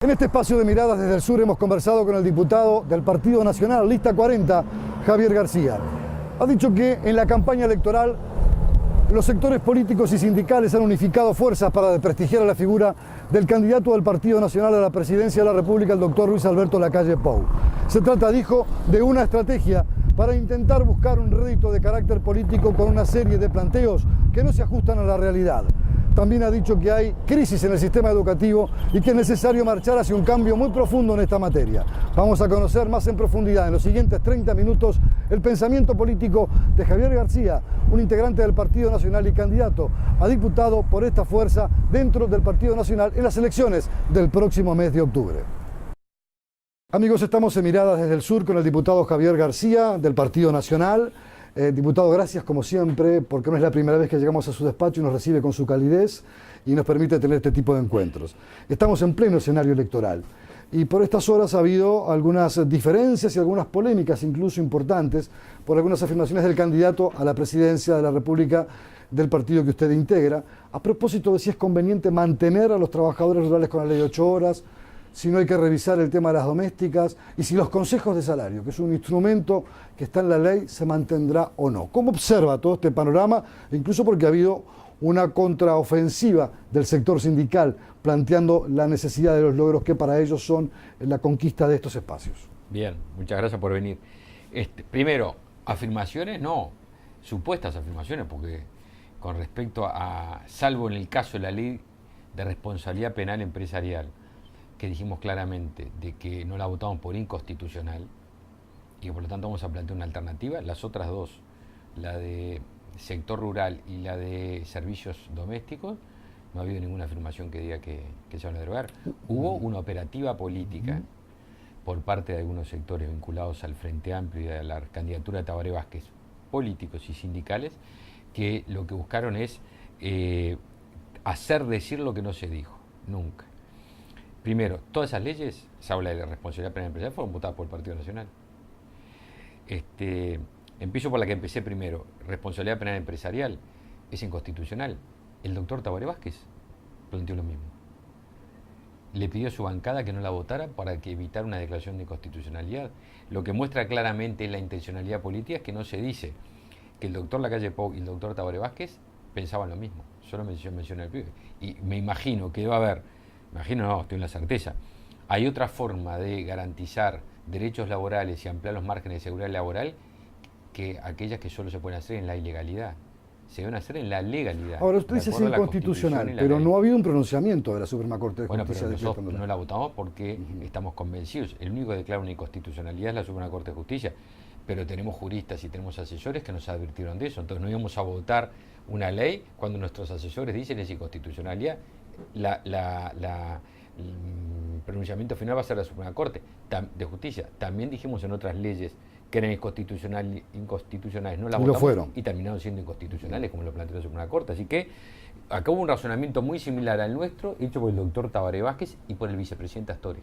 En este espacio de Miradas desde el Sur hemos conversado con el diputado del Partido Nacional, lista 40, Javier García. Ha dicho que en la campaña electoral los sectores políticos y sindicales han unificado fuerzas para desprestigiar a la figura del candidato del Partido Nacional a la presidencia de la República, el doctor Luis Alberto Lacalle Pou. Se trata, dijo, de una estrategia para intentar buscar un rédito de carácter político con una serie de planteos que no se ajustan a la realidad. También ha dicho que hay crisis en el sistema educativo y que es necesario marchar hacia un cambio muy profundo en esta materia. Vamos a conocer más en profundidad en los siguientes 30 minutos el pensamiento político de Javier García, un integrante del Partido Nacional y candidato a diputado por esta fuerza dentro del Partido Nacional en las elecciones del próximo mes de octubre. Amigos, estamos en Miradas desde el Sur con el diputado Javier García del Partido Nacional. Diputado, gracias como siempre, porque no es la primera vez que llegamos a su despacho y nos recibe con su calidez y nos permite tener este tipo de encuentros. Estamos en pleno escenario electoral y por estas horas ha habido algunas diferencias y algunas polémicas incluso importantes por algunas afirmaciones del candidato a la presidencia de la República del partido que usted integra, a propósito de si es conveniente mantener a los trabajadores rurales con la ley de 8 horas, si no hay que revisar el tema de las domésticas y si los consejos de salario, que es un instrumento que está en la ley, se mantendrá o no. ¿Cómo observa todo este panorama? Incluso porque ha habido una contraofensiva del sector sindical planteando la necesidad de los logros que para ellos son la conquista de estos espacios. Bien, muchas gracias por venir. Primero, afirmaciones no, supuestas afirmaciones, porque con respecto a, salvo en el caso de la ley de responsabilidad penal empresarial, que dijimos claramente de que no la votamos por inconstitucional y que por lo tanto vamos a plantear una alternativa, las otras dos, la de sector rural y la de servicios domésticos, no ha habido ninguna afirmación que diga que se van a derogar. Hubo una operativa política por parte de algunos sectores vinculados al Frente Amplio y a la candidatura de Tabaré Vázquez, políticos y sindicales, que lo que buscaron es hacer decir lo que no se dijo, nunca. Primero, todas esas leyes, se habla de responsabilidad penal empresarial, fueron votadas por el Partido Nacional. Empiezo por la que empecé primero. Responsabilidad penal empresarial es inconstitucional. El doctor Tabaré Vázquez planteó lo mismo. Le pidió a su bancada que no la votara para que evitar una declaración de inconstitucionalidad. Lo que muestra claramente la intencionalidad política es que no se dice que el doctor Lacalle Pou y el doctor Tabaré Vázquez pensaban lo mismo. Solo mencioné el pibe. Y me imagino que va a haber, no, estoy en la certeza, hay otra forma de garantizar derechos laborales y ampliar los márgenes de seguridad laboral que aquellas que solo se pueden hacer en la ilegalidad. Se deben hacer en la legalidad. Ahora, usted dice es inconstitucional, pero no ha habido un pronunciamiento de la Suprema Corte de Justicia. Bueno, pero nosotros no la votamos porque estamos convencidos. El único que declara una inconstitucionalidad es la Suprema Corte de Justicia, pero tenemos juristas y tenemos asesores que nos advirtieron de eso. Entonces no íbamos a votar una ley cuando nuestros asesores dicen es inconstitucionalidad. El pronunciamiento final va a ser la Suprema Corte de Justicia. También dijimos en otras leyes que eran inconstitucionales, no las votamos y terminaron siendo inconstitucionales, como lo planteó la Suprema Corte. Así que acá hubo un razonamiento muy similar al nuestro, hecho por el doctor Tabaré Vázquez y por el vicepresidente Astori,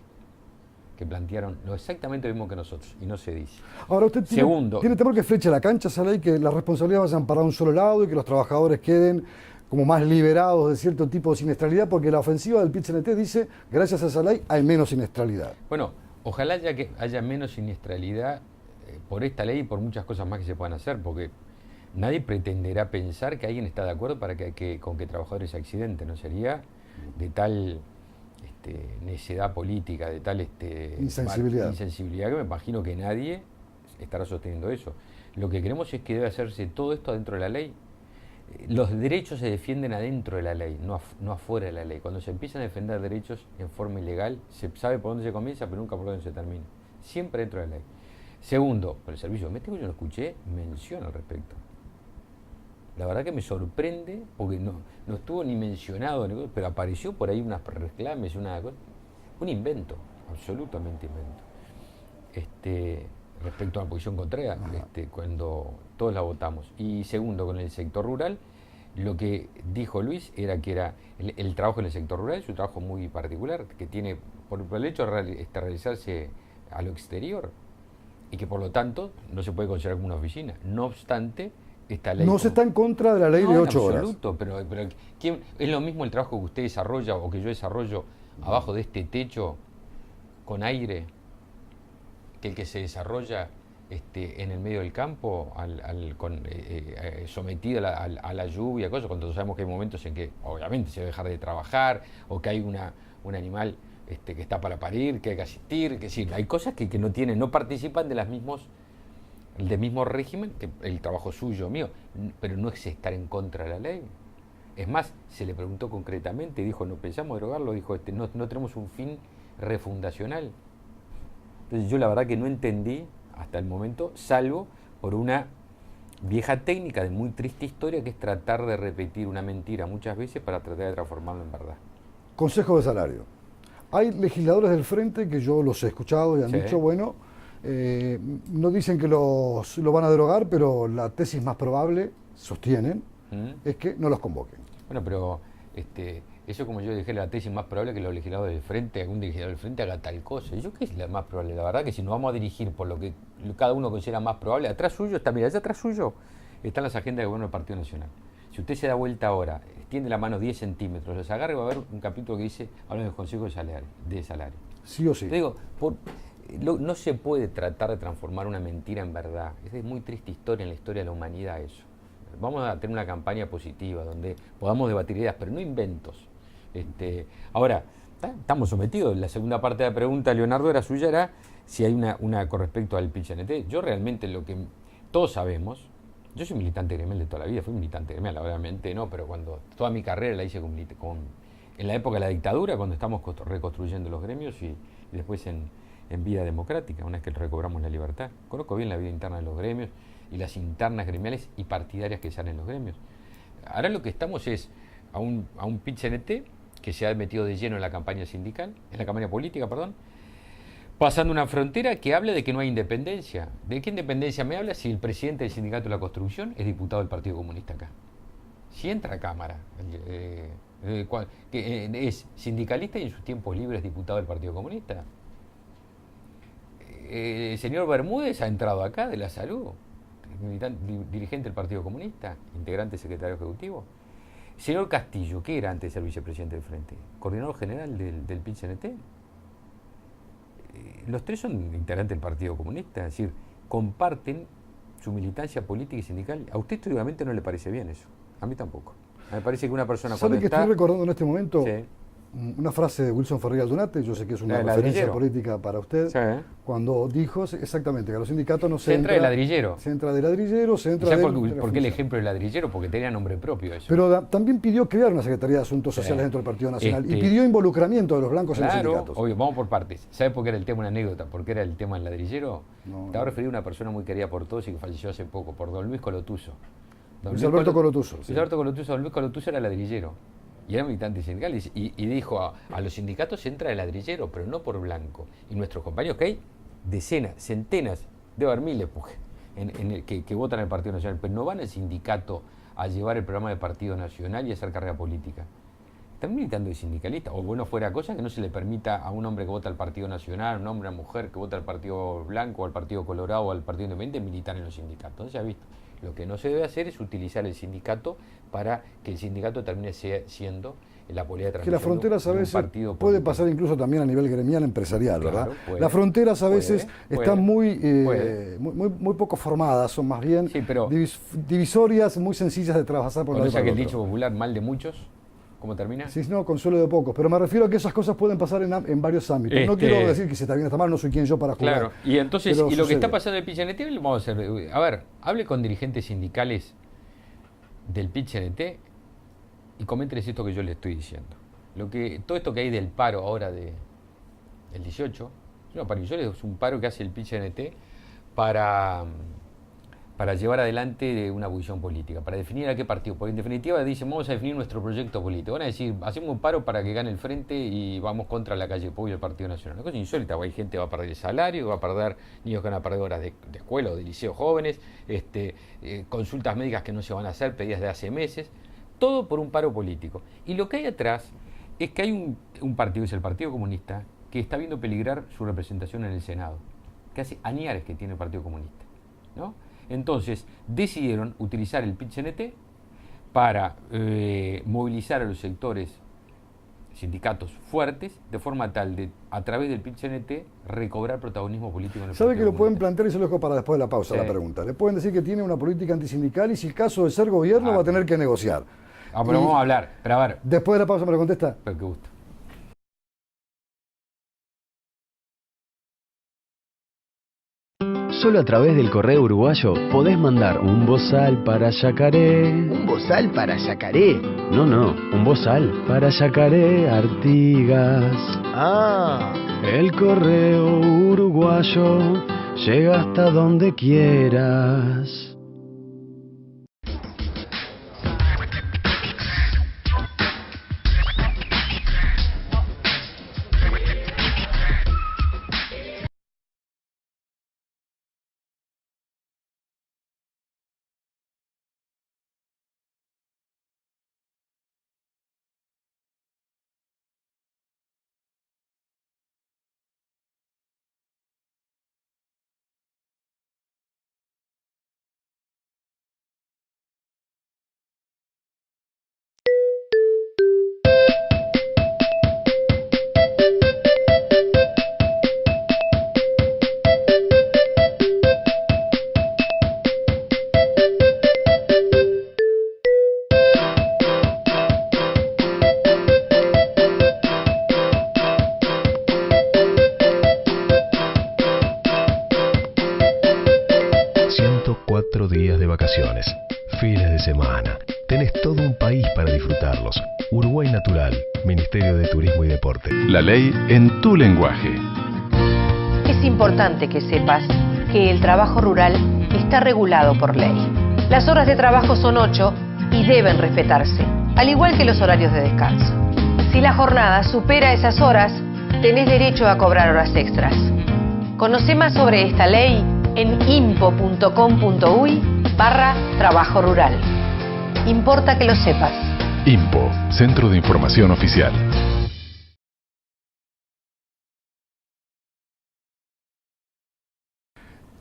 que plantearon exactamente lo mismo que nosotros, y no se dice. Ahora, usted tiene temor que fleche la cancha esa ley, que las responsabilidades vayan para un solo lado y que los trabajadores queden como más liberados de cierto tipo de siniestralidad, porque la ofensiva del PIT-CNT dice, gracias a esa ley hay menos siniestralidad. Bueno, ojalá haya menos siniestralidad por esta ley y por muchas cosas más que se puedan hacer, porque nadie pretenderá pensar que alguien está de acuerdo con que trabajadores se accidenten, ¿no? Sería de tal necedad política, de tal insensibilidad que me imagino que nadie estará sosteniendo eso. Lo que queremos es que debe hacerse todo esto adentro de la ley. Los derechos se defienden adentro de la ley, no afuera de la ley. Cuando se empiezan a defender derechos en forma ilegal, se sabe por dónde se comienza, pero nunca por dónde se termina. Siempre dentro de la ley. Segundo, por el servicio doméstico yo no escuché mención al respecto. La verdad que me sorprende, porque no estuvo ni mencionado, pero apareció por ahí unas reclames, un invento, absolutamente invento. Respecto a la posición contraria, cuando todos la votamos. Y segundo, con el sector rural, lo que dijo Luis era que era el trabajo en el sector rural es un trabajo muy particular, que tiene, por el hecho de realizarse a lo exterior, y que por lo tanto no se puede considerar como una oficina. No obstante, esta ley... No se está en contra de la ley de 8 horas. Absoluto, pero ¿quién, es lo mismo el trabajo que usted desarrolla o que yo desarrollo abajo de este techo con aire que el que se desarrolla en el medio del campo, sometido a la lluvia, cosas, cuando sabemos que hay momentos en que obviamente se debe dejar de trabajar, o que hay un animal que está para parir, que hay que asistir, que sí, hay cosas que no participan del mismo régimen, que el trabajo suyo, mío, pero no es estar en contra de la ley. Es más, se le preguntó concretamente, dijo, no pensamos derogarlo, dijo, no tenemos un fin refundacional. Entonces yo la verdad que no entendí hasta el momento, salvo por una vieja técnica de muy triste historia, que es tratar de repetir una mentira muchas veces para tratar de transformarlo en verdad. Consejo de salario. Hay legisladores del Frente que yo los he escuchado y han dicho, bueno, no dicen que lo van a derogar, pero la tesis más probable, sostienen, es que no los convoquen. Bueno, pero eso, como yo dije, la tesis más probable es que los legisladores del Frente, algún legislador del Frente haga tal cosa. ¿Yo qué es la más probable? La verdad que si nos vamos a dirigir por lo que cada uno considera más probable, atrás suyo está, mira, allá atrás suyo están las agendas de gobierno del Partido Nacional. Si usted se da vuelta ahora, extiende la mano 10 centímetros, los agarre, va a haber un capítulo que dice, habla del Consejo de Salario. Sí o sí. Te digo, no se puede tratar de transformar una mentira en verdad. Es de muy triste historia en la historia de la humanidad eso. Vamos a tener una campaña positiva donde podamos debatir ideas, pero no inventos. Ahora, estamos sometidos. La segunda parte de la pregunta, Leonardo, era suya, era si hay una con respecto al PIT-CNT. Yo realmente, lo que todos sabemos, yo soy militante gremial de toda la vida, fui militante gremial, obviamente no, pero cuando toda mi carrera la hice en la época de la dictadura, cuando estamos reconstruyendo los gremios, y después en vida democrática, una vez que recobramos la libertad. Conozco bien la vida interna de los gremios y las internas gremiales y partidarias que salen en los gremios. Ahora lo que estamos es a un PIT-CNT que se ha metido de lleno en la campaña sindical, en la campaña política, perdón, pasando una frontera que habla de que no hay independencia. ¿De qué independencia me habla si el presidente del Sindicato de la Construcción es diputado del Partido Comunista acá? Si entra a Cámara, que es sindicalista y en sus tiempos libres es diputado del Partido Comunista. El señor Bermúdez ha entrado acá de la salud, dirigente del Partido Comunista, integrante secretario ejecutivo. Señor Castillo, ¿qué era antes de ser vicepresidente del Frente? Coordinador general del PIT-CNT. Los tres son integrantes del Partido Comunista, es decir, comparten su militancia política y sindical. A usted obviamente no le parece bien eso, a mí tampoco. Me parece que una persona cuando está... ¿Sabe que estoy recordando en este momento? Sí. Una frase de Wilson Ferreira Aldunate, yo sé que es una referencia política para usted, sí, cuando dijo exactamente que a los sindicatos no se entra de ladrillero. Se entra de ladrillero, se entra de... ¿Por qué el ejemplo de ladrillero? Porque tenía nombre propio eso. Pero también pidió crear una Secretaría de Asuntos Sociales dentro del Partido Nacional y pidió involucramiento de los blancos en los sindicatos. Obvio, vamos por partes. ¿Sabe por qué era el tema, una anécdota? ¿Por qué era el tema del ladrillero? Estaba referido a una persona muy querida por todos y que falleció hace poco, por don Luis Colotuso. Luis Alberto Colotuso. Luis Alberto Colotuso, don Luis Colotuso era ladrillero. Y era militante sindical y dijo a los sindicatos se entra de ladrillero, pero no por blanco. Y nuestros compañeros, que hay decenas, centenas, debe haber miles que votan al Partido Nacional, pero no van al sindicato a llevar el programa del Partido Nacional y a hacer carrera política. Están militando de sindicalista. O bueno, fuera cosa que no se le permita a un hombre que vota al Partido Nacional, a un hombre, a una mujer que vota al Partido Blanco, al Partido Colorado, o al Partido Independiente, militar en los sindicatos. Entonces, ya visto. Lo que no se debe hacer es utilizar el sindicato para que el sindicato termine siendo la política de transmisión. Que las fronteras a veces puede pasar incluso también a nivel gremial empresarial, claro, ¿verdad? Las fronteras a veces están muy poco formadas, son más bien divisorias muy sencillas de trabajar por la que el dicho popular, mal de muchos, ¿cómo termina? Sí, no, consuelo de pocos, pero me refiero a que esas cosas pueden pasar en varios ámbitos. No quiero decir que si está bien o está mal, no soy quien yo para jugar. Claro, y entonces, y lo que está pasando en el PIT-CNT, vamos a hacer, a ver, hable con dirigentes sindicales del PIT-CNT y coméntenles esto que yo le estoy diciendo. Todo esto que hay del paro ahora del 18, es un paro que hace el PIT-CNT para llevar adelante una posición política, para definir a qué partido. Porque en definitiva dicen, vamos a definir nuestro proyecto político. Van a decir, hacemos un paro para que gane el Frente y vamos contra la calle Pou y el Partido Nacional. Una cosa insólita, hay gente que va a perder el salario, va a perder niños que van a perder horas de escuela o de liceo jóvenes, consultas médicas que no se van a hacer, pedidas de hace meses, todo por un paro político. Y lo que hay atrás es que hay un partido, que es el Partido Comunista, que está viendo peligrar su representación en el Senado, que hace añares que tiene el Partido Comunista, ¿no? Entonces decidieron utilizar el PIT-CNT para movilizar a los sectores sindicatos fuertes, de forma tal de, a través del PIT-CNT, recobrar protagonismo político en el ¿Sabe Partido que lo pueden Comunista. plantear y se lo dejo para después de la pausa la pregunta? Le pueden decir que tiene una política antisindical y si el caso de ser gobierno va a tener que negociar. Pero vamos a hablar, pero a ver. Después de la pausa me lo contesta. Pero qué gusto. Solo a través del correo uruguayo podés mandar un bozal para Yacaré. ¿Un bozal para Yacaré? No, un bozal para Yacaré Artigas. Ah. El correo uruguayo llega hasta donde quieras. Días de vacaciones, fines de semana. Tenés todo un país para disfrutarlos. Uruguay Natural, Ministerio de Turismo y Deporte. La ley en tu lenguaje. Es importante que sepas que el trabajo rural está regulado por ley. Las horas de trabajo son 8 y deben respetarse, al igual que los horarios de descanso. Si la jornada supera esas horas, tenés derecho a cobrar horas extras. Conoce más sobre esta ley en impo.com.uy/trabajo rural. Importa que lo sepas. IMPO, Centro de Información Oficial.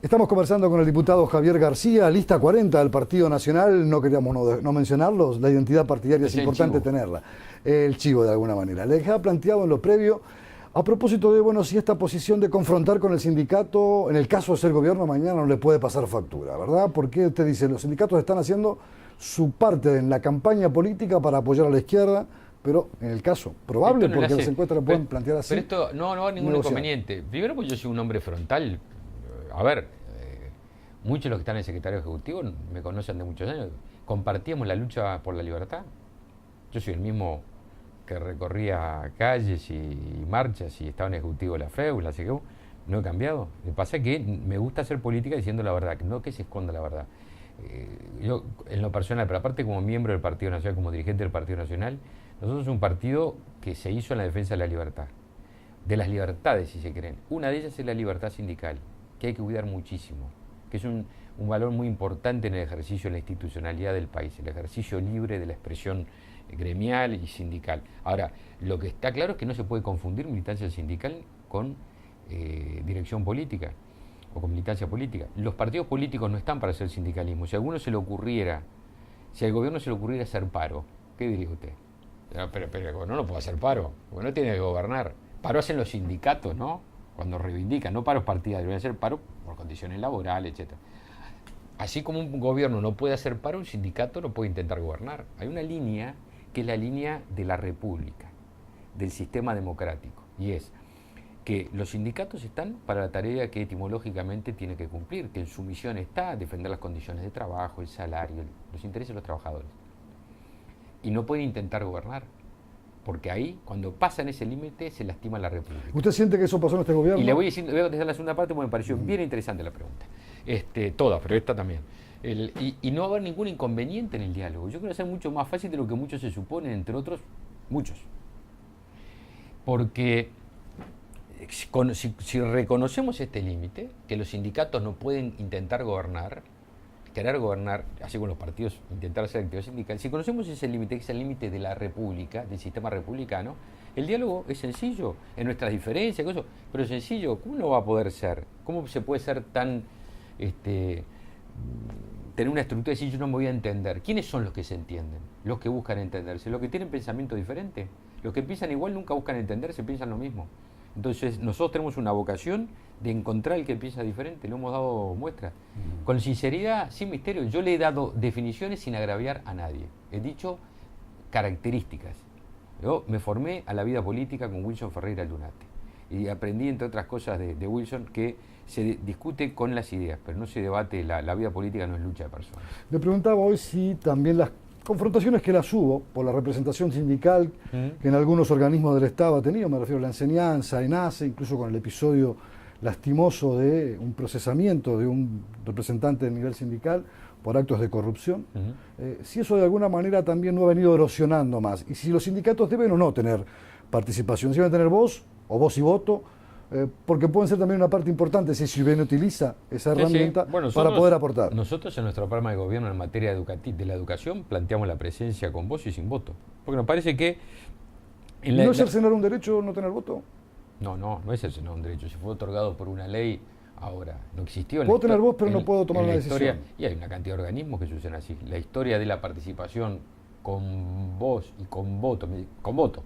Estamos conversando con el diputado Javier García, lista 40 del Partido Nacional. No queríamos no mencionarlos, la identidad partidaria es importante tenerla. El chivo, de alguna manera. Le dejaba planteado en lo previo, a propósito de, bueno, si esta posición de confrontar con el sindicato, en el caso de ser gobierno, mañana no le puede pasar factura, ¿verdad? Porque usted dice, los sindicatos están haciendo su parte en la campaña política para apoyar a la izquierda, pero en el caso probable, porque las encuestas lo pueden plantear así. Pero esto no va a ningún inconveniente. Primero, pues yo soy un hombre frontal. A ver, muchos de los que están en el secretario ejecutivo me conocen de muchos años. Compartíamos la lucha por la libertad. Yo soy el mismo que recorría calles y marchas y estaba en ejecutivo de la FEU, la CGU. No he cambiado. Me pasa que me gusta hacer política diciendo la verdad, no que se esconda la verdad. Yo, en lo personal, pero aparte como miembro del Partido Nacional, como dirigente del Partido Nacional, nosotros somos un partido que se hizo en la defensa de la libertad, de las libertades, si se creen. Una de ellas es la libertad sindical, que hay que cuidar muchísimo, que es un valor muy importante en el ejercicio de la institucionalidad del país, el ejercicio libre de la expresión gremial y sindical. Ahora, lo que está claro es que no se puede confundir militancia sindical con dirección política o con militancia política. Los partidos políticos no están para hacer sindicalismo. Si a alguno se le ocurriera, si al gobierno se le ocurriera hacer paro, ¿qué diría usted? Pero el gobierno no puede hacer paro, porque no tiene que gobernar. Paro hacen los sindicatos, ¿no? Cuando reivindican, no paros partidarios, deben hacer paro por condiciones laborales, etc. Así como un gobierno no puede hacer paro, un sindicato no puede intentar gobernar. Hay una línea que es la línea de la república, del sistema democrático, y es que los sindicatos están para la tarea que etimológicamente tiene que cumplir, que en su misión está defender las condiciones de trabajo, el salario, los intereses de los trabajadores. Y no pueden intentar gobernar, porque ahí, cuando pasan ese límite, se lastima la república. ¿Usted siente que eso pasó en este gobierno? Y le voy a decir, voy a contestar la segunda parte porque me pareció bien interesante la pregunta. Todas, pero esta también. Y no va a haber ningún inconveniente en el diálogo. Yo creo que va a ser mucho más fácil de lo que muchos se suponen, entre otros, muchos. Porque si reconocemos este límite, que los sindicatos no pueden intentar gobernar, querer gobernar, así como los partidos intentar hacer actividad sindical, si conocemos ese límite, que es el límite de la república, del sistema republicano, el diálogo es sencillo, en nuestras diferencias, pero es sencillo. ¿Cómo no va a poder ser? ¿Cómo se puede ser tan tener una estructura y decir yo no me voy a entender. ¿Quiénes son los que se entienden? Los que buscan entenderse, los que tienen pensamiento diferente. Los que piensan igual nunca buscan entenderse, piensan lo mismo. Entonces nosotros tenemos una vocación de encontrar el que piensa diferente, lo hemos dado muestra. Con sinceridad, sin misterio, yo le he dado definiciones sin agraviar a nadie. He dicho características. Yo me formé a la vida política con Wilson Ferreira Lunate y aprendí, entre otras cosas, de Wilson, que se discute con las ideas, pero no se debate, la vida política no es lucha de personas. Le preguntaba hoy si también las confrontaciones que las hubo por la representación sindical que en algunos organismos del Estado ha tenido, me refiero a la enseñanza, ENACE, incluso con el episodio lastimoso de un procesamiento de un representante del nivel sindical por actos de corrupción, si eso de alguna manera también no ha venido erosionando más, y si los sindicatos deben o no tener participación, si deben tener voz o voz y voto, porque pueden ser también una parte importante si bien utiliza esa herramienta Bueno, para poder aportar. Nosotros en nuestro programa de gobierno en materia de la educación planteamos la presencia con voz y sin voto, porque nos parece que... ¿No es cercenar un derecho no tener voto? No es cercenar un derecho, si fue otorgado por una ley, ahora no existió. Puedo tener voz pero no puedo tomar una decisión. decisión. Y hay una cantidad de organismos que suceden así. La historia de la participación con voz y con voto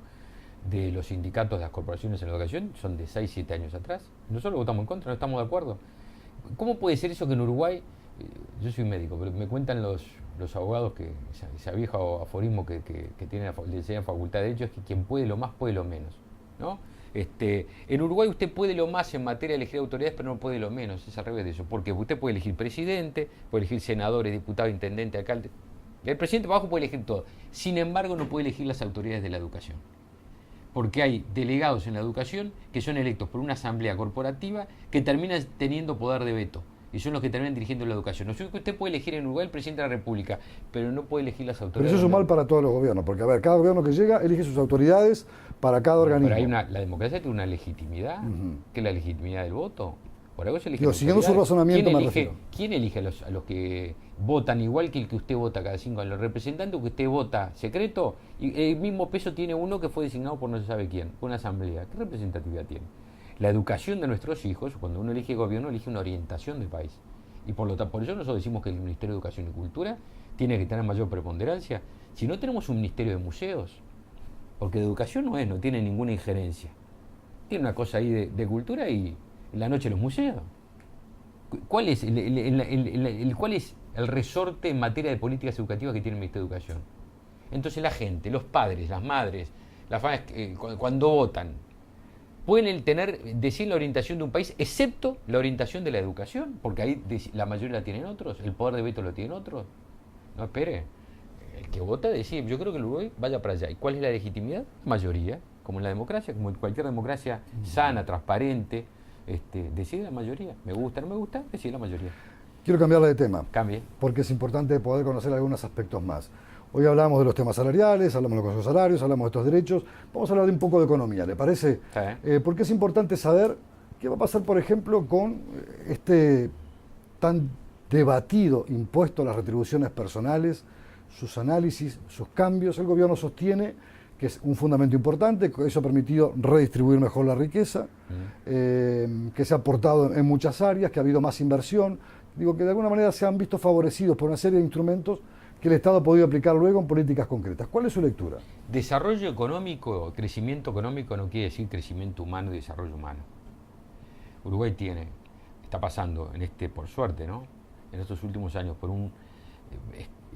de los sindicatos de las corporaciones en la educación son de 6-7 años atrás. Nosotros votamos en contra, no estamos de acuerdo. ¿Cómo puede ser eso que en Uruguay, yo soy médico, pero me cuentan los abogados que ese viejo aforismo que tienen la Facultad de Derecho es que quien puede lo más puede lo menos, ¿no? En Uruguay usted puede lo más en materia de elegir autoridades, pero no puede lo menos, es al revés de eso, porque usted puede elegir presidente, puede elegir senadores, diputados, intendente, alcalde. El presidente abajo puede elegir todo, sin embargo no puede elegir las autoridades de la educación. Porque hay delegados en la educación que son electos por una asamblea corporativa que terminan teniendo poder de veto y son los que terminan dirigiendo la educación. No sé que usted puede elegir en Uruguay el presidente de la República, pero no puede elegir las autoridades. Pero eso es un mal para todos los gobiernos, porque a ver, cada gobierno que llega elige sus autoridades para cada organismo. Pero la democracia tiene una legitimidad, que es la legitimidad del voto. Por algo se elige. Siguiendo su razonamiento me refiero. ¿Quién elige a los que votan igual que el que usted vota cada 5 años? Los representantes que usted vota secreto, y el mismo peso tiene uno que fue designado por no se sabe quién, por una asamblea. ¿Qué representatividad tiene? La educación de nuestros hijos, cuando uno elige gobierno, elige una orientación del país. Y por eso nosotros decimos que el Ministerio de Educación y Cultura tiene que tener mayor preponderancia. Si no tenemos un Ministerio de Museos, porque de educación no tiene ninguna injerencia. Tiene una cosa ahí de cultura y la noche de los museos. ¿Cuál es el resorte en materia de políticas educativas que tiene el Ministerio de Educación? Entonces la gente, los padres, las madres, las familias, cuando votan, pueden decir la orientación de un país, excepto la orientación de la educación, porque ahí la mayoría la tienen otros, el poder de veto lo tienen otros. No, espere, el que vota decide, yo creo que el Uruguay vaya para allá. ¿Y cuál es la legitimidad? Mayoría, como en la democracia, como en cualquier democracia sana, transparente, decide la mayoría. Me gusta, no me gusta, decide la mayoría. Quiero cambiarle de tema. Cambie. Porque es importante poder conocer algunos aspectos más. Hoy hablamos de los temas salariales, hablamos de los salarios, hablamos de estos derechos. Vamos a hablar de un poco de economía, ¿le parece? Sí. Porque es importante saber qué va a pasar, por ejemplo, con este tan debatido impuesto a las retribuciones personales, sus análisis, sus cambios. El gobierno sostiene que es un fundamento importante, que eso ha permitido redistribuir mejor la riqueza, que se ha aportado en muchas áreas, que ha habido más inversión. Digo, que de alguna manera se han visto favorecidos por una serie de instrumentos que el Estado ha podido aplicar luego en políticas concretas. ¿Cuál es su lectura? Desarrollo económico, crecimiento económico no quiere decir crecimiento humano y desarrollo humano. Uruguay está pasando por suerte, ¿no? En estos últimos años por una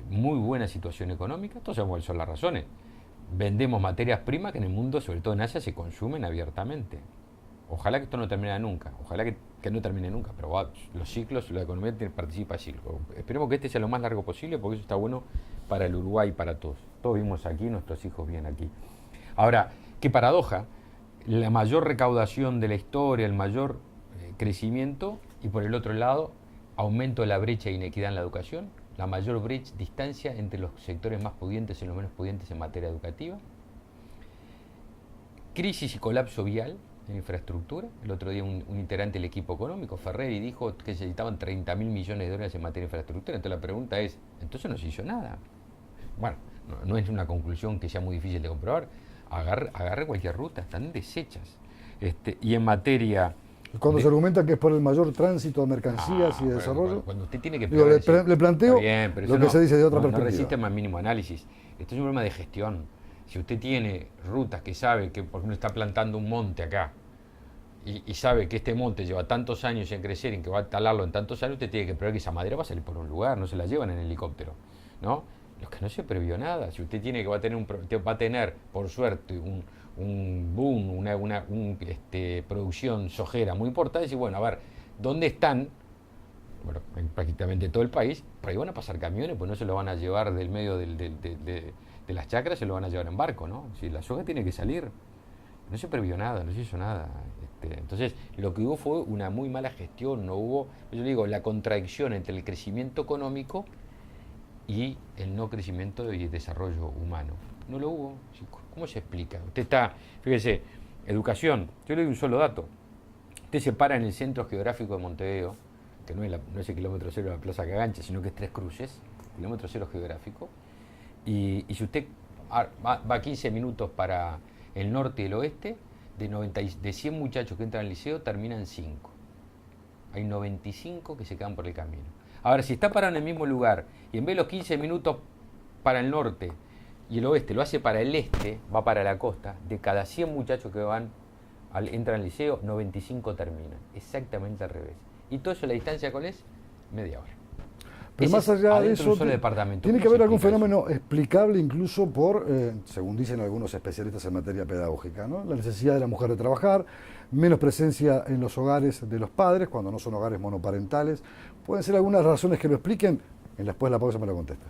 muy buena situación económica. Todos sabemos cuáles son las razones. Vendemos materias primas que en el mundo, sobre todo en Asia, se consumen abiertamente. Ojalá que esto no termine nunca, ojalá que no termine nunca, pero los ciclos, la economía participa de ciclos. Esperemos que este sea lo más largo posible, porque eso está bueno para el Uruguay y para todos. Todos vivimos aquí, nuestros hijos viven aquí. Ahora, qué paradoja, la mayor recaudación de la historia, el mayor crecimiento, y por el otro lado, aumento de la brecha e inequidad en la educación, la mayor distancia entre los sectores más pudientes y los menos pudientes en materia educativa, crisis y colapso vial en infraestructura. El otro día un integrante del equipo económico, Ferreri, dijo que se necesitaban 30.000 millones de dólares en materia de infraestructura. Entonces la pregunta es, ¿entonces no se hizo nada? Bueno, no es una conclusión que sea muy difícil de comprobar. Agarre cualquier ruta, están deshechas. Y en materia Cuando se argumenta que es por el mayor tránsito de mercancías y de desarrollo. Cuando usted tiene que digo, le planteo bien, pero lo eso que se dice de otra no perspectiva. resiste más mínimo análisis. Esto es un problema de gestión. Si usted tiene rutas que sabe que, por ejemplo, está plantando un monte acá y sabe que este monte lleva tantos años en crecer y que va a talarlo en tantos años, usted tiene que prever que esa madera va a salir por un lugar, no se la llevan en helicóptero, ¿no? Los que no se previó nada. Si usted tiene que va a tener por suerte un boom, una producción sojera muy importante, y bueno, a ver, ¿dónde están? Bueno, en prácticamente todo el país, por ahí van a pasar camiones, pues no se lo van a llevar del medio de las chacras, se lo van a llevar en barco, ¿no? Si la soja tiene que salir, no se previó nada, no se hizo nada. Entonces, lo que hubo fue una muy mala gestión, no hubo, yo digo, la contradicción entre el crecimiento económico y el no crecimiento y desarrollo humano. No lo hubo. ¿Cómo se explica? Usted está, fíjese, educación, yo le doy un solo dato. Usted se para en el centro geográfico de Montevideo, que no es el kilómetro cero de la Plaza Cagancha, sino que es Tres Cruces, kilómetro cero geográfico, y si usted va 15 minutos para el norte y el oeste, de 100 muchachos que entran al liceo, terminan 5. Hay 95 que se quedan por el camino. Ahora, si está parado en el mismo lugar y en vez de los 15 minutos para el norte y el oeste lo hace para el este, va para la costa, de cada 100 muchachos que entran al liceo, 95 terminan. Exactamente al revés. Y todo eso, la distancia, ¿cuál es? Media hora. Pero más allá de eso, tiene que haber algún fenómeno explicable incluso por, según dicen algunos especialistas en materia pedagógica, ¿no? La necesidad de la mujer de trabajar, menos presencia en los hogares de los padres, cuando no son hogares monoparentales. ¿Pueden ser algunas razones que lo expliquen? Después de la pausa me lo contestan.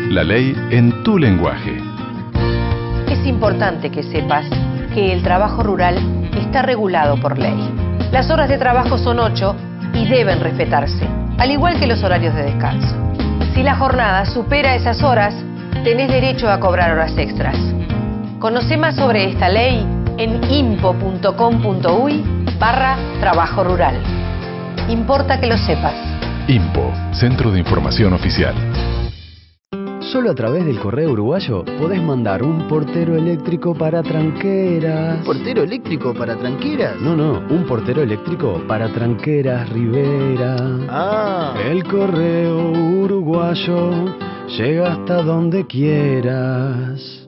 La ley en tu lenguaje. Es importante que sepas que el trabajo rural está regulado por ley. Las horas de trabajo son 8 y deben respetarse, al igual que los horarios de descanso. Si la jornada supera esas horas, tenés derecho a cobrar horas extras. Conoce más sobre esta ley en impo.com.uy/trabajo rural. Importa que lo sepas. INPO, Centro de Información Oficial. Solo a través del correo uruguayo podés mandar un portero eléctrico para tranqueras. ¿Portero eléctrico para tranqueras? No, un portero eléctrico para tranqueras Rivera. Ah. El correo uruguayo llega hasta donde quieras.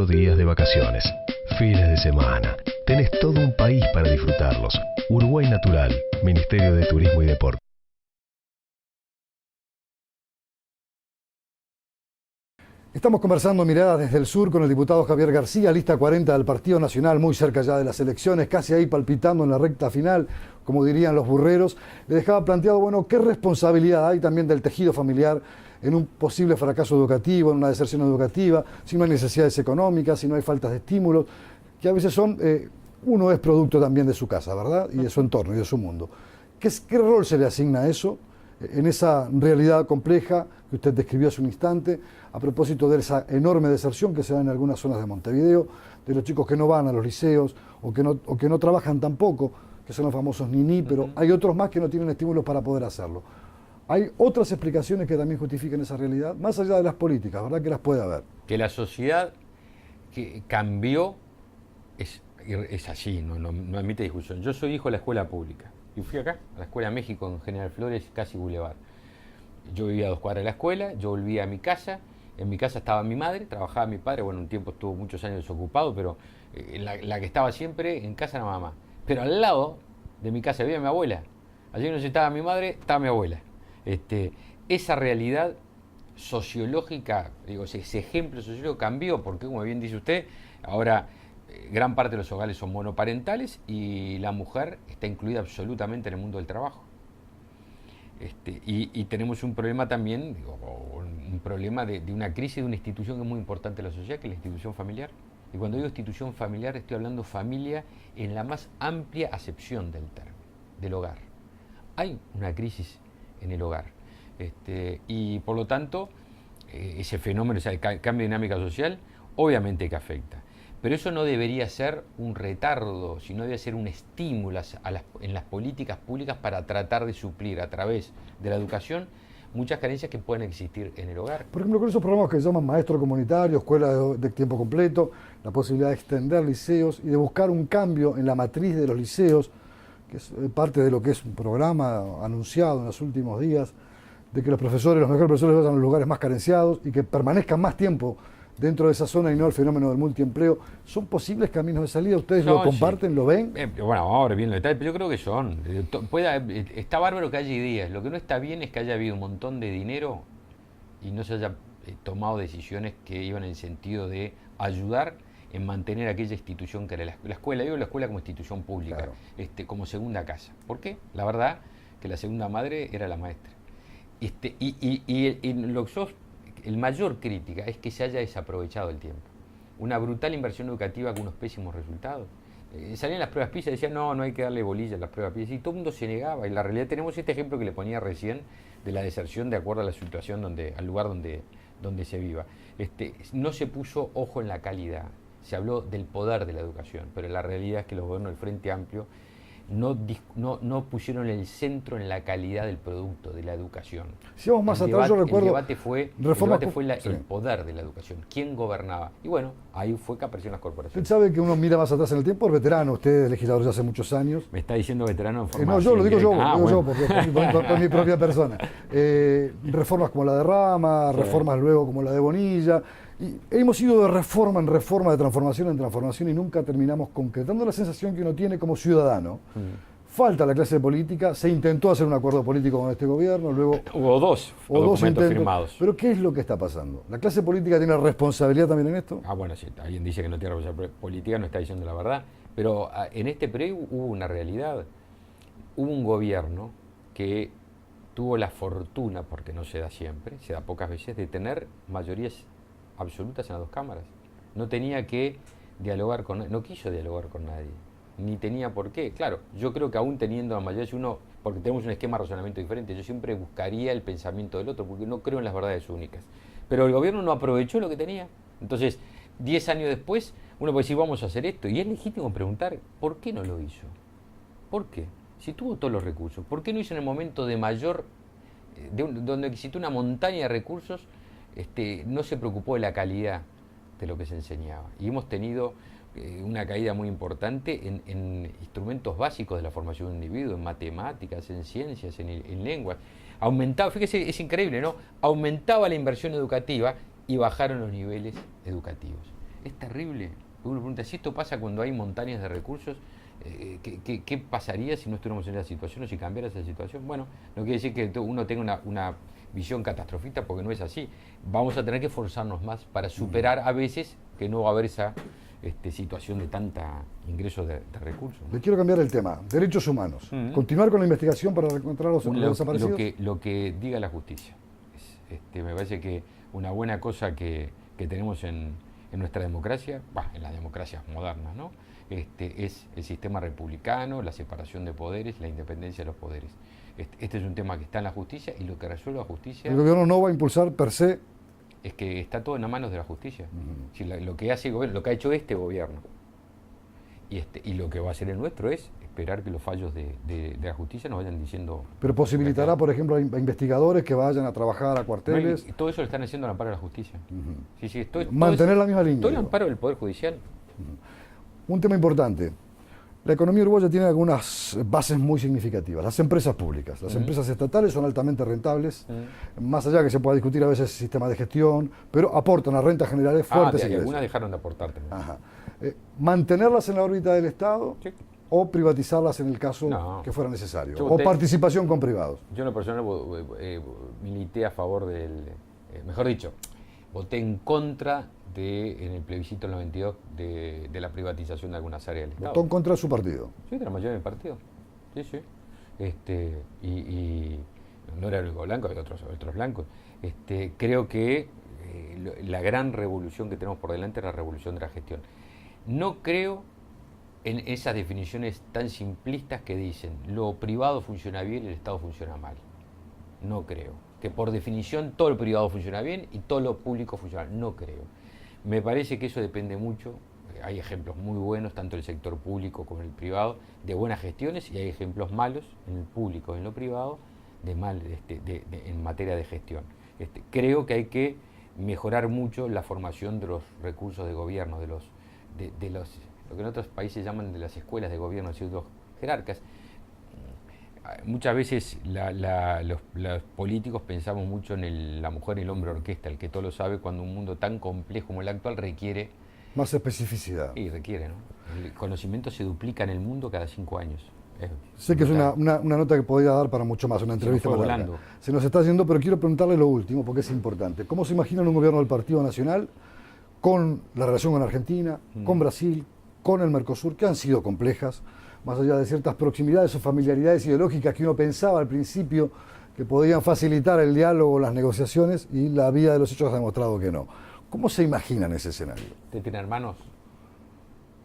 Días de vacaciones, fines de semana. Tenés todo un país para disfrutarlos. Uruguay Natural, Ministerio de Turismo y Deporte. Estamos conversando Miradas desde el Sur con el diputado Javier García, lista 40 del Partido Nacional, muy cerca ya de las elecciones, casi ahí palpitando en la recta final, como dirían los burreros. Le dejaba planteado, bueno, qué responsabilidad hay también del tejido familiar en un posible fracaso educativo, en una deserción educativa, si no hay necesidades económicas, si no hay faltas de estímulos, que a veces son, uno es producto también de su casa, ¿verdad? Y de su entorno y de su mundo. ¿Qué rol se le asigna a eso, en esa realidad compleja que usted describió hace un instante, a propósito de esa enorme deserción que se da en algunas zonas de Montevideo, de los chicos que no van a los liceos o que no trabajan tampoco, que son los famosos niní, pero hay otros más que no tienen estímulos para poder hacerlo? Hay otras explicaciones que también justifican esa realidad, más allá de las políticas, ¿verdad? Que las puede haber. Que la sociedad que cambió es así, no admite discusión. Yo soy hijo de la escuela pública. Yo fui acá, a la Escuela México en General Flores, casi Boulevard. Yo vivía a 2 cuadras de la escuela, yo volvía a mi casa. En mi casa estaba mi madre, trabajaba mi padre, bueno, un tiempo estuvo muchos años desocupado, pero la que estaba siempre en casa era mamá. Pero al lado de mi casa vivía mi abuela. Allí no estaba mi madre, estaba mi abuela. Esa realidad sociológica, digo, ese ejemplo sociológico cambió, porque como bien dice usted, ahora gran parte de los hogares son monoparentales y la mujer está incluida absolutamente en el mundo del trabajo. Y tenemos un problema también, un problema de una crisis de una institución que es muy importante en la sociedad, que es la institución familiar. Y cuando digo institución familiar estoy hablando familia en la más amplia acepción del término, del hogar. Hay una crisis en el hogar y por lo tanto ese fenómeno, el cambio de dinámica social, obviamente que afecta. Pero eso no debería ser un retardo, sino debe ser un estímulo en las políticas públicas para tratar de suplir a través de la educación muchas carencias que pueden existir en el hogar. Por ejemplo, con esos programas que se llaman maestro comunitario, escuela de tiempo completo, la posibilidad de extender liceos y de buscar un cambio en la matriz de los liceos, que es parte de lo que es un programa anunciado en los últimos días, de que los mejores profesores vayan a los lugares más carenciados y que permanezcan más tiempo dentro de esa zona y no el fenómeno del multiempleo. ¿Son posibles caminos de salida? ¿Ustedes lo comparten, sí, lo ven? Bueno, ahora bien los detalles, pero yo creo que son. Está bárbaro que haya ideas. Lo que no está bien es que haya habido un montón de dinero y no se haya tomado decisiones que iban en el sentido de ayudar en mantener aquella institución que era la escuela. Digo la escuela como institución pública, claro, como segunda casa. ¿Por qué? La verdad que la segunda madre era la maestra. El mayor crítica es que se haya desaprovechado el tiempo. Una brutal inversión educativa con unos pésimos resultados. Salían las pruebas PISA y decían, no hay que darle bolilla a las pruebas PISA. Y todo el mundo se negaba. Y la realidad, tenemos este ejemplo que le ponía recién de la deserción de acuerdo a la situación, al lugar donde se viva. No se puso ojo en la calidad. Se habló del poder de la educación. Pero la realidad es que los gobiernos del Frente Amplio no pusieron el centro en la calidad del producto, de la educación. Si vamos más atrás, yo recuerdo... El debate fue el poder de la educación. ¿Quién gobernaba? Y bueno, ahí fue que aparecieron las corporaciones. Usted sabe que uno mira más atrás en el tiempo, es veterano, usted es legislador ya hace muchos años. ¿Me está diciendo veterano en forma? No, yo lo digo yo, porque por mi propia persona. Reformas como la de Rama, sí, reformas luego como la de Bonilla. Y hemos ido de reforma en reforma, de transformación en transformación y nunca terminamos concretando la sensación que uno tiene como ciudadano. Falta la clase política, se intentó hacer un acuerdo político con este gobierno, luego... Hubo dos documentos firmados. Pero ¿qué es lo que está pasando? ¿La clase política tiene responsabilidad también en esto? Bueno, sí, alguien dice que no tiene responsabilidad política, no está diciendo la verdad. Pero en este periodo hubo una realidad. Hubo un gobierno que tuvo la fortuna, porque no se da siempre, se da pocas veces, de tener mayorías absolutas en las dos cámaras. No tenía que dialogar con nadie, no quiso dialogar con nadie, ni tenía por qué. Claro, yo creo que aún teniendo la mayoría, porque tenemos un esquema de razonamiento diferente, yo siempre buscaría el pensamiento del otro, porque no creo en las verdades únicas. Pero el gobierno no aprovechó lo que tenía. Entonces, 10 años después, uno puede decir, vamos a hacer esto, y es legítimo preguntar, ¿por qué no lo hizo? ¿Por qué? Si tuvo todos los recursos, ¿por qué no hizo en el momento de mayor, donde existió una montaña de recursos, no se preocupó de la calidad de lo que se enseñaba? Y hemos tenido una caída muy importante en instrumentos básicos de la formación de un individuo, en matemáticas, en ciencias, en lenguas. Aumentaba, fíjese, es increíble, ¿no? Aumentaba la inversión educativa y bajaron los niveles educativos. Es terrible. Uno pregunta, si esto pasa cuando hay montañas de recursos, ¿qué pasaría si no estuviéramos en esa situación o si cambiara esa situación? Bueno, no quiere decir que uno tenga una visión catastrofista, porque no es así. Vamos a tener que esforzarnos más para superar a veces que no va a haber esa situación de tanta ingreso de recursos. Le quiero cambiar el tema. Derechos humanos. Continuar con la investigación para encontrar a los desaparecidos. Lo que diga la justicia. Me parece que una buena cosa que tenemos en nuestra democracia, en las democracias modernas, ¿no? Es el sistema republicano, la separación de poderes, la independencia de los poderes. Este es un tema que está en la justicia y lo que resuelve la justicia... El gobierno no va a impulsar per se... Es que está todo en las manos de la justicia. Si lo que hace el gobierno, lo que ha hecho este gobierno y lo que va a hacer el nuestro es esperar que los fallos de la justicia nos vayan diciendo... Pero posibilitará, por ejemplo, a investigadores que vayan a trabajar a cuarteles... todo eso lo están haciendo al amparo de la justicia. Mantener la misma línea. Todo el amparo del Poder Judicial. Un tema importante. La economía uruguaya tiene algunas bases muy significativas. Las empresas públicas, las empresas estatales son altamente rentables, más allá que se pueda discutir a veces el sistema de gestión, pero aportan a rentas generales fuertes. Y algunas dejaron de aportar también. ¿Mantenerlas en la órbita del Estado o privatizarlas en el caso que fuera necesario? ¿O participación con privados? Yo en lo personal milité a favor mejor dicho, voté en contra en el plebiscito del 92 de la privatización de algunas áreas del Estado. ¿Votó en contra de su partido? Sí, de la mayoría de mi partido. Sí. Y no era el único blanco, había otros blancos. Creo que la gran revolución que tenemos por delante es la revolución de la gestión. No creo en esas definiciones tan simplistas que dicen lo privado funciona bien y el Estado funciona mal. No creo. Que por definición todo lo privado funciona bien y todo lo público funciona mal. No creo. Me parece que eso depende mucho. Hay ejemplos muy buenos, tanto en el sector público como en el privado, de buenas gestiones, y hay ejemplos malos en el público y en lo privado de mal en materia de gestión. Creo que hay que mejorar mucho la formación de los recursos de gobierno, de los lo que en otros países llaman de las escuelas de gobierno, es decir, los jerarcas. Muchas veces los políticos pensamos mucho en la mujer y el hombre orquesta, el que todo lo sabe, cuando un mundo tan complejo como el actual requiere más especificidad. Y requiere, ¿no? El conocimiento se duplica en el mundo cada 5 años. Sé que es una nota que podría dar para mucho más, una entrevista más larga. Se nos está yendo, pero quiero preguntarle lo último, porque es importante. ¿Cómo se imaginan un gobierno del Partido Nacional con la relación con Argentina, con Brasil, con el Mercosur, que han sido complejas, más allá de ciertas proximidades o familiaridades ideológicas que uno pensaba al principio que podían facilitar el diálogo, las negociaciones, y la vida de los hechos ha demostrado que no? ¿Cómo se imaginan ese escenario? ¿Usted tiene hermanos?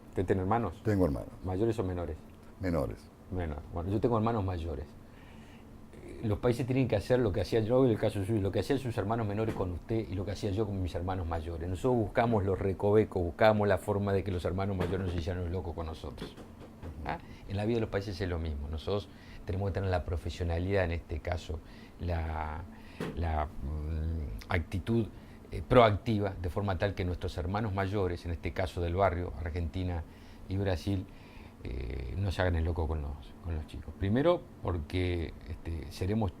¿Usted tiene hermanos? Tengo hermanos. ¿Mayores o menores? Menores. Menores. Bueno, yo tengo hermanos mayores. Los países tienen que hacer lo que hacía yo en el caso suyo, lo que hacían sus hermanos menores con usted y lo que hacía yo con mis hermanos mayores. Nosotros buscamos los recovecos, buscamos la forma de que los hermanos mayores no se hicieran locos con nosotros. ¿Ah? En la vida de los países es lo mismo. Nosotros tenemos que tener la profesionalidad, en este caso, la actitud proactiva, de forma tal que nuestros hermanos mayores, en este caso del barrio, Argentina y Brasil, no se hagan el loco con los chicos. Primero porque seremos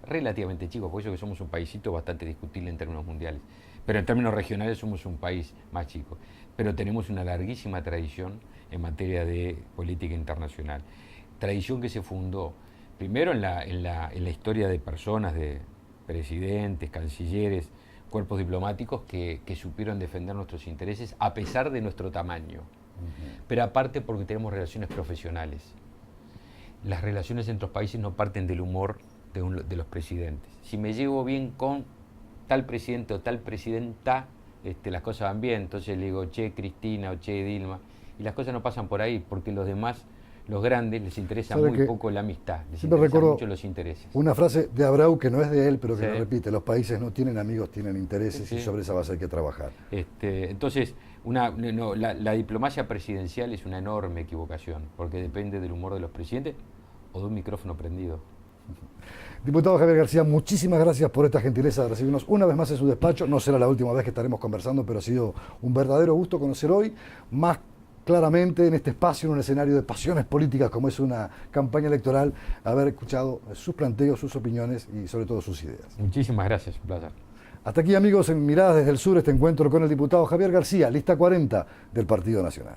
relativamente chicos, por eso que somos un paísito bastante discutible en términos mundiales, pero en términos regionales somos un país más chico, pero tenemos una larguísima tradición en materia de política internacional, tradición que se fundó primero en la historia de personas, de presidentes, cancilleres, cuerpos diplomáticos que supieron defender nuestros intereses a pesar de nuestro tamaño. Pero aparte porque tenemos relaciones profesionales. Las relaciones entre los países no parten del humor de los presidentes. Si me llevo bien con tal presidente o tal presidenta, las cosas van bien, entonces le digo, che Cristina o che Dilma, y las cosas no pasan por ahí, porque los demás, los grandes, les interesa muy poco la amistad, les interesa mucho los intereses. Una frase de Abreu que no es de él, pero que lo repite: los países no tienen amigos, tienen intereses, y sobre esa base hay que trabajar. Entonces, la diplomacia presidencial es una enorme equivocación, porque depende del humor de los presidentes o de un micrófono prendido. Diputado Javier García, muchísimas gracias por esta gentileza de recibirnos una vez más en su despacho. No será la última vez que estaremos conversando, pero ha sido un verdadero gusto conocer hoy, más claramente en este espacio, en un escenario de pasiones políticas como es una campaña electoral, haber escuchado sus planteos, sus opiniones y sobre todo sus ideas. Muchísimas gracias, un placer. Hasta aquí, amigos, en Miradas desde el Sur, este encuentro con el diputado Javier García, lista 40 del Partido Nacional.